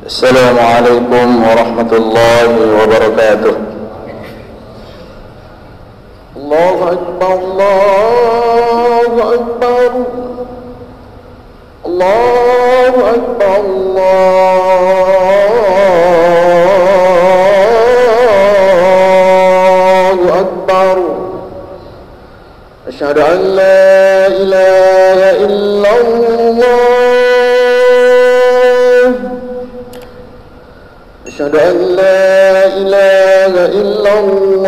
Assalamualaikum warahmatullahi wabarakatuh. Allahu Akbar, Allahu Akbar, Allahu Akbar, Allahu Akbar. Asyhadu an la ilaha illallah. Asyhadu an la ilaha illallah.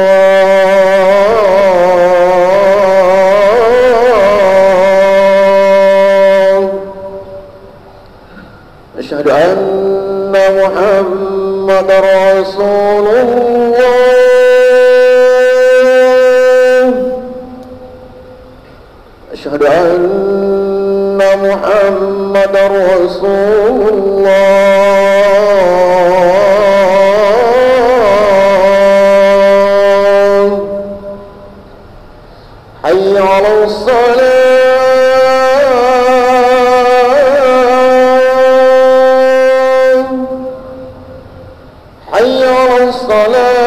Asyhadu anna Muhammadar Rasulullah. Asyhadu anna Muhammadar Rasulullah. حي على الصلاة، حي على الصلاة،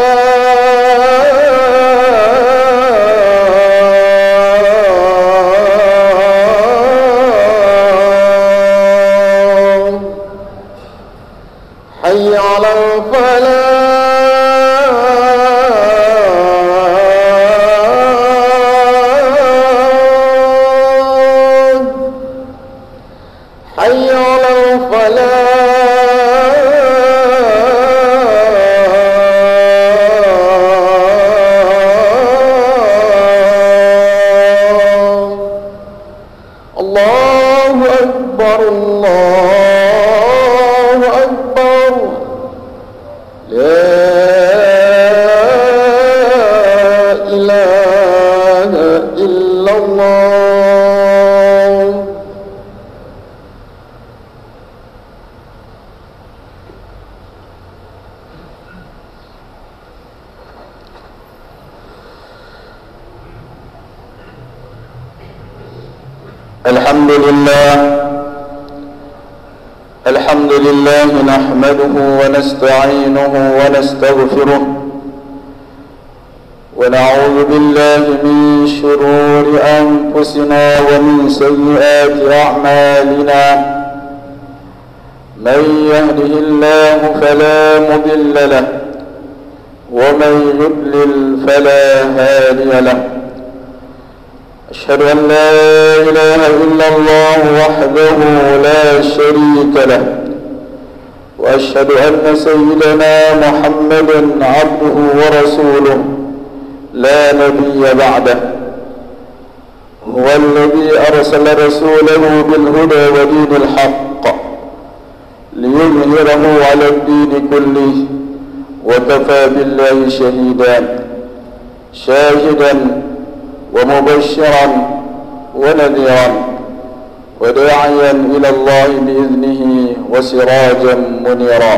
حي على الفلاح، Allahu Akbar, Allahu Akbar, la ilaha illallah. الحمد لله نحمده ونستعينه ونستغفره ونعوذ بالله من شرور أنفسنا ومن سيئات أعمالنا. من يهده الله فلا مضل له ومن يضلل فلا هادي له. أشهد أن لا إله إلا الله وحده لا شريك له، وأشهد أن سيدنا محمدا عبده ورسوله لا نبي بعده. هو الذي أرسل رسوله بالهدى ودين الحق ليظهره على الدين كله، وكفى بالله شاهدا ومبشرا ونذيرا وداعيا إلى الله بإذنه وسراجا منيرا.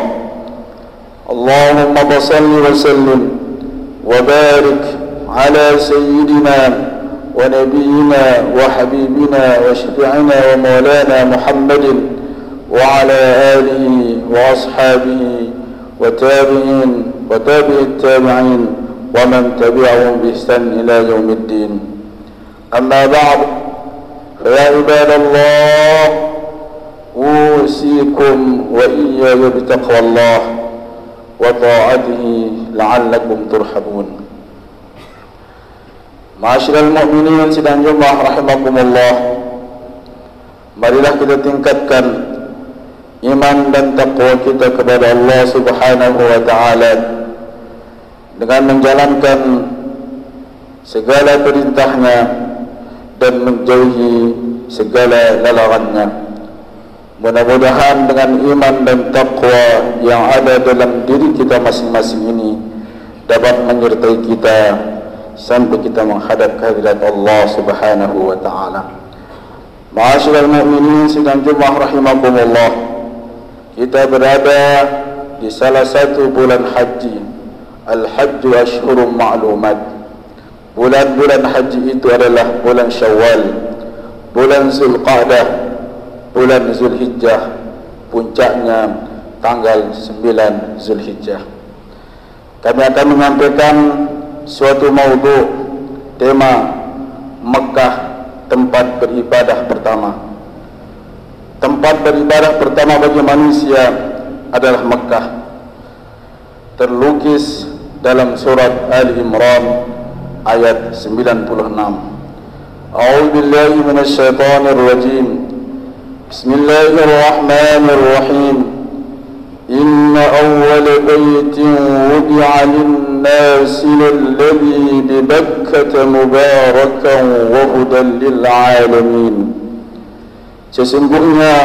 اللهم صل وسلم وبارك على سيدنا ونبينا وحبيبنا وشفيعنا ومولانا محمد وعلى آله وأصحابه وتابعين وتابع التابعين ومن تبعهم بإحسان إلى يوم الدين. أما بعد، فيا عباد الله، أوصيكم وإياي بتقوى الله وطاعته لعلكم ترحمون. Ma'asyiral mu'minin sidang jemaah rahimakumullah, marilah kita tingkatkan iman dan taqwa kita kepada Allah Subhanahu wa ta'ala dengan menjalankan segala perintahnya dan menjauhi segala larangannya. Mudah-mudahan dengan iman dan taqwa yang ada dalam diri kita masing-masing ini dapat menyertai kita sampai kita menghadap kehadirat Allah Subhanahu wa ta'ala. Ma'asyiral mu'minin sidang jemaah rahimakumullah, kita berada di salah satu bulan haji. Al-hajju ashhurum ma'lumat. Bulan-bulan haji itu adalah bulan Syawal, bulan Zulqa'dah, bulan Zulhijjah, puncaknya tanggal 9 Zulhijjah. Kami akan menyampaikan suatu maudhu, tema Mekah, tempat beribadah pertama. Tempat beribadah pertama bagi manusia adalah Mekah. Terlukis dalam surat Ali Imran ayat 96. A'udzubillahi minasyaitonir rajim. Bismillahirrahmanirrahim. Inna awwala baitin wudi'a lin-nasi alladhi bi Bakkah mubarakan wa hudan lil-alamin. Sesungguhnya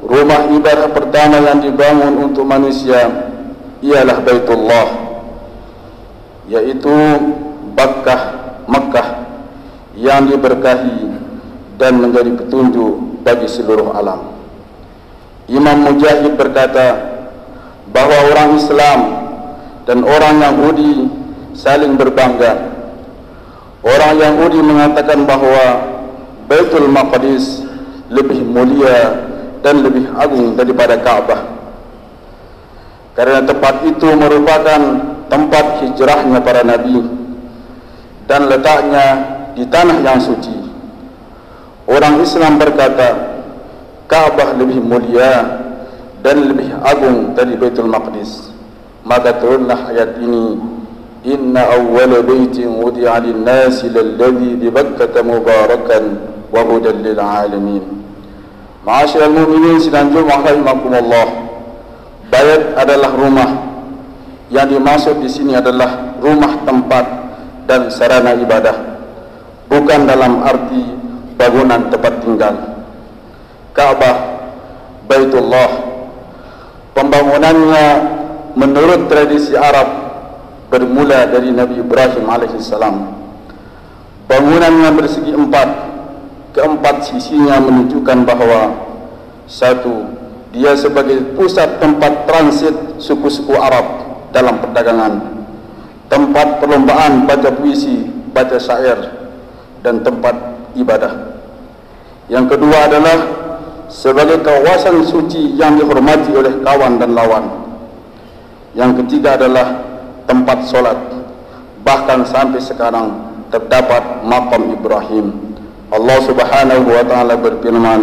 rumah ibadah pertama yang dibangun untuk manusia ialah Baitullah, yaitu Mekah yang diberkahi dan menjadi petunjuk bagi seluruh alam. Imam Mujahid berkata bahwa orang Islam dan orang Yahudi saling berbangga. Orang Yahudi mengatakan bahwa Baitul Maqdis lebih mulia dan lebih agung daripada Ka'bah, karena tempat itu merupakan tempat hijrahnya para nabi dan letaknya di tanah yang suci. Orang Islam berkata Ka'bah lebih mulia dan lebih agung dari Baitul Maqdis. Maka turunlah ayat ini, Inna awwala baitin wudi'a lin-nasi lalladhi bi Bakkah mubarakan wa hudan lil alamin. Ma'asyiral mu'minin sidang Jumat rahimakumullah. Bait adalah rumah. Yang dimaksud di sini adalah rumah tempat dan sarana ibadah, bukan dalam arti bangunan tempat tinggal. Ka'bah, Baitullah, pembangunannya menurut tradisi Arab bermula dari Nabi Ibrahim alaihissalam. Bangunannya bersegi empat. Keempat sisinya menunjukkan bahwa satu, dia sebagai pusat tempat transit suku-suku Arab dalam perdagangan, tempat perlombaan baca puisi, baca syair, dan tempat ibadah. Yang kedua adalah sebagai kawasan suci yang dihormati oleh kawan dan lawan. Yang ketiga adalah tempat solat. Bahkan sampai sekarang terdapat makam Ibrahim. Allah Subhanahu wa taala berfirman,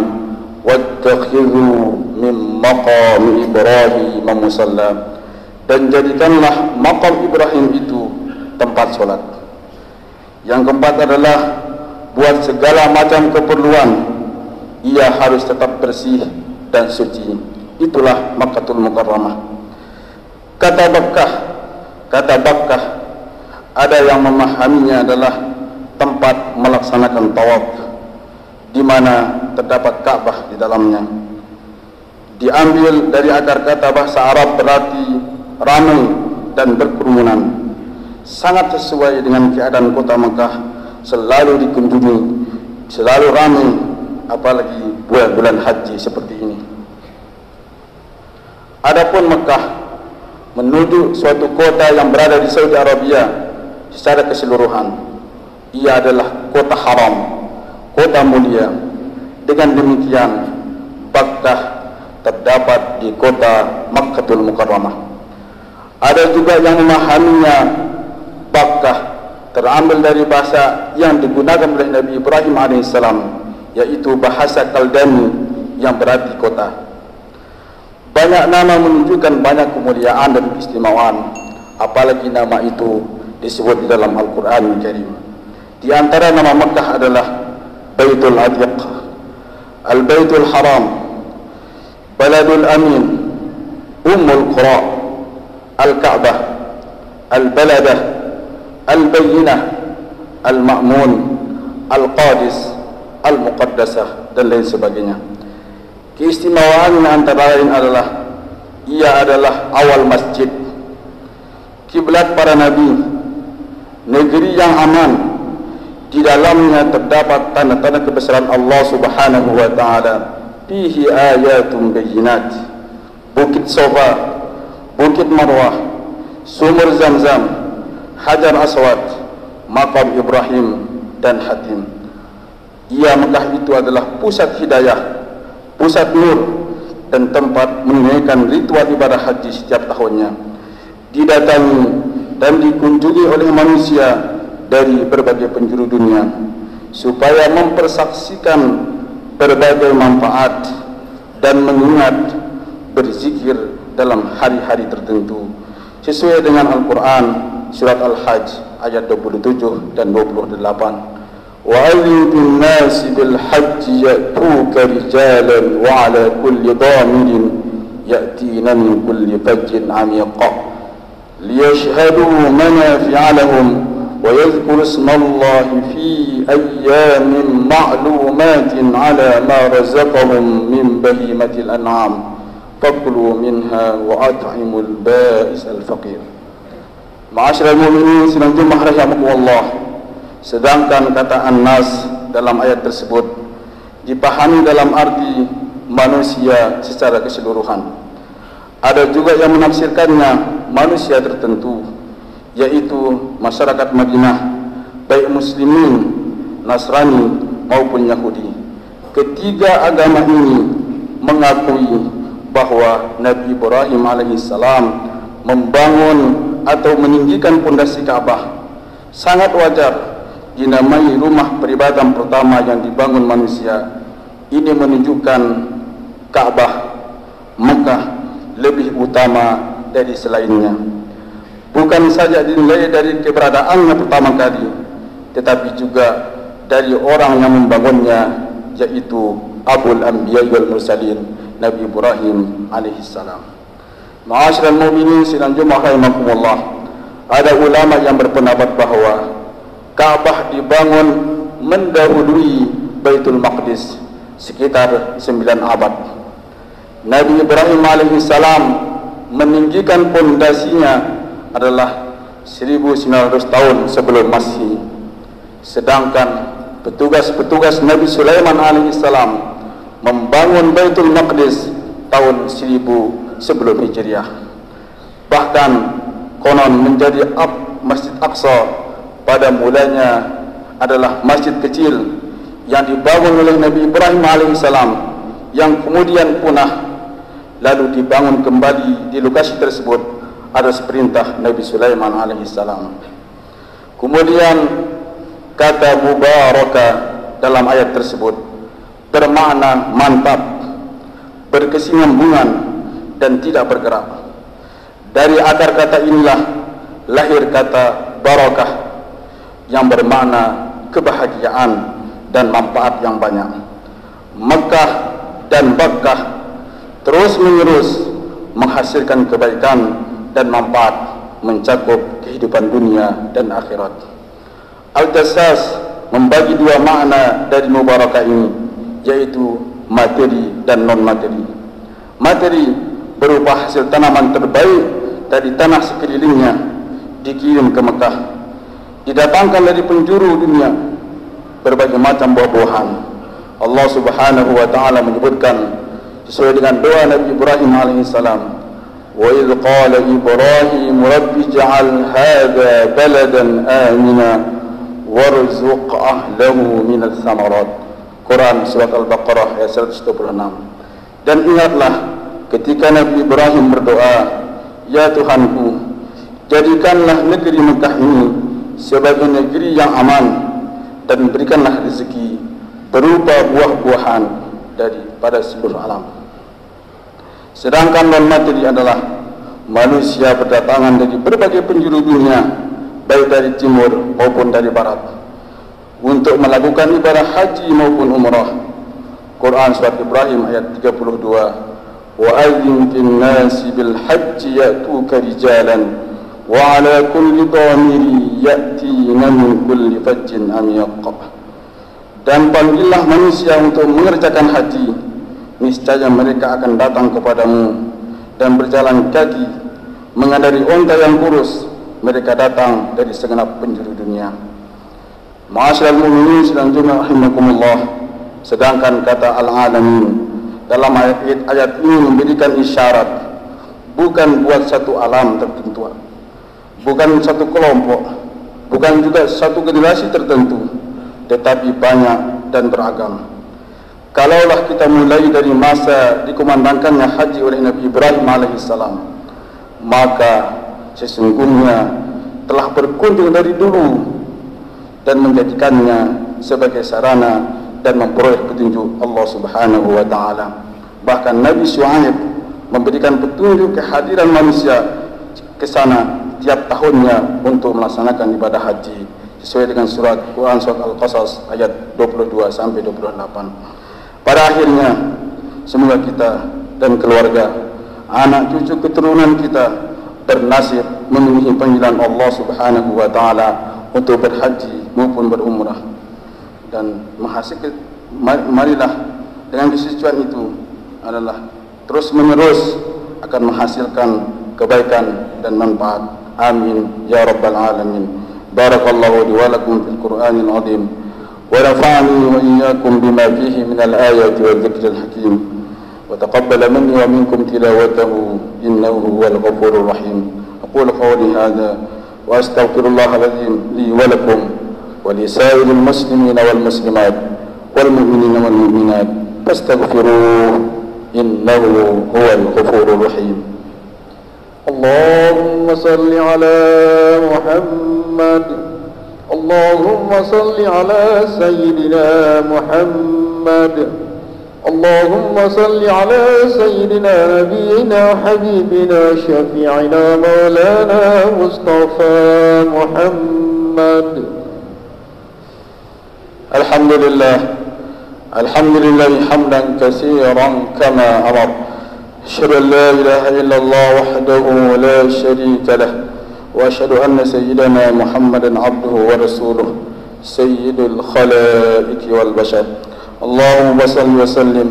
"Wattakhidhu min maqami Ibrahim musalla." Dan jadikanlah makam Ibrahim itu tempat solat. Yang keempat adalah buat segala macam keperluan ia harus tetap bersih dan suci. Itulah Makkahul Mukarramah. Kata Bakkah ada yang memahaminya adalah tempat melaksanakan tawaf, di mana terdapat Ka'bah di dalamnya. Diambil dari akar kata bahasa Arab berarti ramai dan berkerumunan. Sangat sesuai dengan keadaan kota Mekah, selalu dikunjungi, selalu ramai, apalagi bulan-bulan haji seperti ini. Adapun Mekah menuju suatu kota yang berada di Saudi Arabia secara keseluruhan, ia adalah kota haram, kota mulia. Dengan demikian Bakkah terdapat di kota Makkahul Mukarramah. Ada juga yang memahaminya Bakkah terambil dari bahasa yang digunakan oleh Nabi Ibrahim alaihissalam, yaitu bahasa Kaldani yang berarti kota. Banyak nama menunjukkan banyak kemuliaan dan keistimewaan, apalagi nama itu disebut di dalam Al-Quran Al-Karim. Di antara nama Makkah adalah Baitul Atiq, Al-Baitul Haram, Baladul Amin, Ummul Qura, Al-Ka'bah, Al-Baladah, Al-Bayyinah, Al-Ma'mun, Al-Qadis, Al-Muqaddasah, dan lain sebagainya. Keistimewaannya antara lain adalah ia adalah awal masjid, kiblat para nabi, negeri yang aman. Di dalamnya terdapat tanda-tanda kebesaran Allah Subhanahu wa taala. Fihi ayatun bayyinat. Bukit Safa, Bukit Marwah, Sumur Zamzam, Hajar Aswad, Makam Ibrahim, dan Hatim. Ia Mekah itu adalah pusat hidayah, pusat nur, dan tempat menunaikan ritual ibadah haji setiap tahunnya didatangi dan dikunjungi oleh manusia dari berbagai penjuru dunia supaya mempersaksikan berbagai manfaat dan mengingat berzikir dalam hari-hari tertentu sesuai dengan Al-Quran surat Al-Hajj ayat 27 dan 28. وَأَذِّنْ فِي النَّاسِ بِالْحَجِّ يَأْتُوكَ رِجَالًا وَعَلَى كُلِّ ضَامِرٍ يَأْتِينَ مِنْ كُلِّ فَجٍّ عَمِيقٍ لِيَشْهَدُوا مَنَافِعَ لَهُمْ وَيَذْكُرُوا اسْمَ اللَّهِ فِي أَيَّامٍ مَعْلُومَاتٍ عَلَى مَا رَزَقَهُمْ مِنْ بَهِيمَةِ الْأَنْعَامِ فَكُلُوا مِنْهَا وَأَطْعِمُوا الْبَائِسَ الْفَقِيرَ. Ma'asyiral mu'minin sidang jemaah rahimakumullah. Sedangkan kata an-nas dalam ayat tersebut dipahami dalam arti manusia secara keseluruhan. Ada juga yang menafsirkannya manusia tertentu, yaitu masyarakat Madinah, baik muslimin, Nasrani maupun Yahudi. Ketiga agama ini mengakui bahwa Nabi Ibrahim alaihissalam membangun atau meninggikan pondasi Ka'bah. Sangat wajar dinamai rumah peribadatan pertama yang dibangun manusia. Ini menunjukkan Ka'bah Mekah lebih utama dari selainnya. Bukan saja dinilai dari keberadaannya pertama kali, tetapi juga dari orang yang membangunnya, yaitu Abul Anbiya wal Mursalin, Nabi Ibrahim alaihissalam. Ma'asyiral mu'minin sidang jemaah rahimakumullah. Ada ulama yang berpendapat bahwa Ka'bah dibangun mendahului Baitul Maqdis sekitar 9 abad. Nabi Ibrahim alaihissalam meninggikan pondasinya adalah 1900 tahun sebelum Masehi. Sedangkan petugas-petugas Nabi Sulaiman alaihissalam membangun Baitul Maqdis tahun 1000 sebelum Hijriah. Bahkan konon menjadi Masjid Aqsa pada mulanya adalah masjid kecil yang dibangun oleh Nabi Ibrahim alaihissalam yang kemudian punah lalu dibangun kembali di lokasi tersebut atas perintah Nabi Sulaiman alaihissalam. Kemudian kata mubaraka dalam ayat tersebut bermakna mantap, berkesinambungan dan tidak bergerak. Dari akar kata inilah lahir kata barakah yang bermakna kebahagiaan dan manfaat yang banyak. Mekah dan Bakkah terus menerus menghasilkan kebaikan dan manfaat mencakup kehidupan dunia dan akhirat. Al-Jassas membagi dua makna dari mubarakah ini, yaitu materi dan non-materi. Materi berupa hasil tanaman terbaik dari tanah sekelilingnya dikirim ke Mekah, didatangkan dari penjuru dunia berbagai macam buah-buahan. Allah Subhanahu wa taala menyebutkan sesuai dengan doa Nabi Ibrahim alaihissalam, wa idz qala Ibrahim rabbi ij'al hadha baladan amina warzuq ahlahu minats tsamarat. Quran surat Al-Baqarah ayat 126. Dan ingatlah ketika Nabi Ibrahim berdoa, ya Tuhanku, jadikanlah negeri Mekah ini sebagai negeri yang aman dan berikanlah rezeki berupa buah-buahan daripada seluruh alam. Sedangkan non-materi adalah manusia berdatangan dari berbagai penjuru dunia, baik dari timur maupun dari barat, untuk melakukan ibadah haji maupun umrah. Quran surat Ibrahim ayat 32, wa adzin fin nasi bil hajji ya'tuka rijalan wa ala kulli dhamiri ya'tina min kulli fajjin amiq. Dan panggillah manusia untuk mengerjakan haji, niscaya mereka akan datang kepadamu, dan berjalan kaki mengendari unta yang kurus, mereka datang dari segenap penjuru dunia. Ma'asyiral mu'minin sedang jemaah rahimakumullah. Sedangkan kata al-alamin dalam ayat ini memberikan isyarat bukan buat satu alam tertentu, bukan satu kelompok, bukan juga satu generasi tertentu, tetapi banyak dan beragam. kalaulah kita mulai dari masa dikumandangkannya haji oleh Nabi Ibrahim alaihissalam, maka sesungguhnya telah berkunjung dari dulu dan menjadikannya sebagai sarana dan memperoleh petunjuk Allah Subhanahu wa taala. Bahkan Nabi Syuaib memberikan petunjuk kehadiran manusia ke sana tiap tahunnya untuk melaksanakan ibadah haji sesuai dengan surat Quran surat Al-Qasas ayat 22 sampai 28. Pada akhirnya semoga kita dan keluarga, anak cucu keturunan kita bernasib memenuhi panggilan Allah Subhanahu wa taala untuk berhaji maupun berumrah, dan menghasilkan, marilah dengan kesucian itu adalah terus menerus akan menghasilkan kebaikan dan manfaat. Amin ya rabbal alamin. Barakallahu li wa lakum fil Qur'anil azim wa nafa'ani wa iyyakum bima fihi min al-ayati wa dhikril hakim wa taqabbala minni wa minkum tilawatahu innahu huwal ghafurur rahim. Aqulu qawli hadha wa astaghfirullahal azim li wa lakum wa li sa'iril muslimina wal muslimat wal mu'minina wal mu'minat fastaghfiruhu innahu huwal ghafurur rahim. اللهم صل على محمد اللهم صل على سيدنا محمد اللهم صل على سيدنا نبينا حبيبنا شفيعنا مولانا مصطفى محمد. الحمد لله حمدا كثيرا كما أمر. أشهد أن لا إله إلا الله وحده لا شريك له وأشهد أن سيدنا محمدا عبده ورسوله سيد الخلائق والبشر. اللهم صل وسلم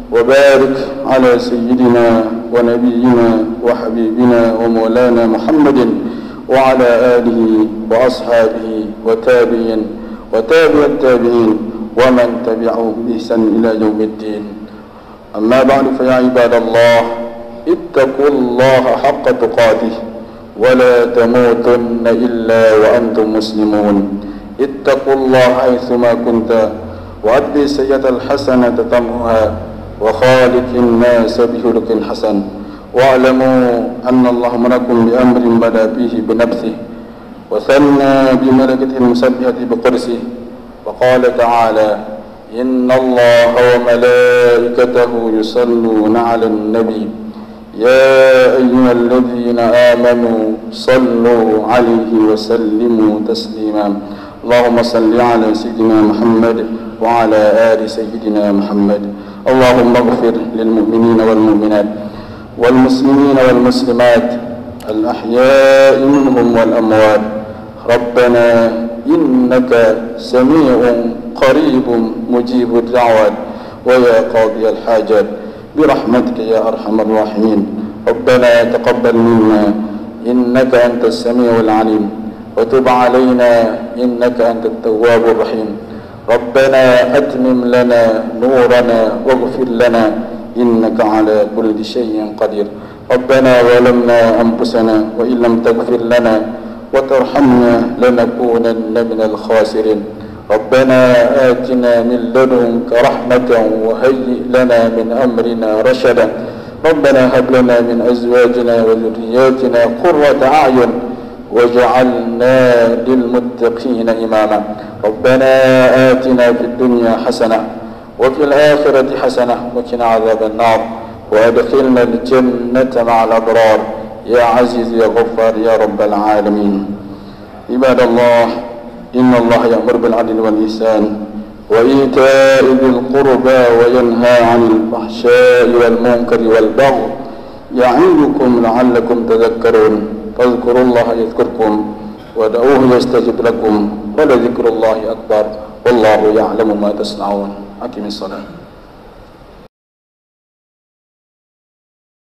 وبارك على سيدنا ونبينا وحبيبنا ومولانا محمد وعلى آله وأصحابه وتابعين وتابع التابعين ومن تبعهم بإحسان إلى يوم الدين. أما بعد فيا عباد الله اتقوا الله حق تقاته ولا تموتن إلا وأنتم مسلمون. اتقوا الله حيثما كنت وأتبع السيئة الحسنة تمحها وخالق الناس بخلق حسن واعلموا أن الله أمركم بأمر بدا فيه بنفسه وثنى بملكته المسبحة بقدسه وقال تعالى إن الله وملائكته يصلون على النبي يا أيها الذين آمنوا صلوا عليه وسلموا تسليما. اللهم صل على سيدنا محمد وعلى آل سيدنا محمد. اللهم اغفر للمؤمنين والمؤمنات والمسلمين والمسلمات الأحياء منهم والأموات. ربنا إنك سميع قريب مجيب الدعوات ويا قاضي الحاجات برحمتك يا أرحم الراحمين. ربنا تقبل منا إنك أنت السميع العليم وتب علينا إنك أنت التواب الرحيم. ربنا أتمم لنا نورنا واغفر لنا إنك على كل شيء قدير. ربنا ظلمنا أنفسنا وإن لم تغفر لنا وترحمنا لنكونن من الخاسرين. ربنا آتنا من لدنك رحمة وهيئ لنا من أمرنا رشدا. ربنا هب لنا من أزواجنا وذرياتنا قرة أعين واجعلنا للمتقين إماما. ربنا آتنا في الدنيا حسنة وفي الآخرة حسنة وقنا عذاب النار وأدخلنا الجنة مع الأبرار يا عزيز يا غفار يا رب العالمين. عباد الله إن الله يأمر بالعدل والإحسان وإيتاء ذي القربى وينهى عن الفحشاء والمنكر والبغي يعظكم لعلكم تذكرون. فاذكروا الله يذكركم ودعوه يستجب لكم ولذكر الله أكبر والله يعلم ما تصنعون. أقم الصلاة.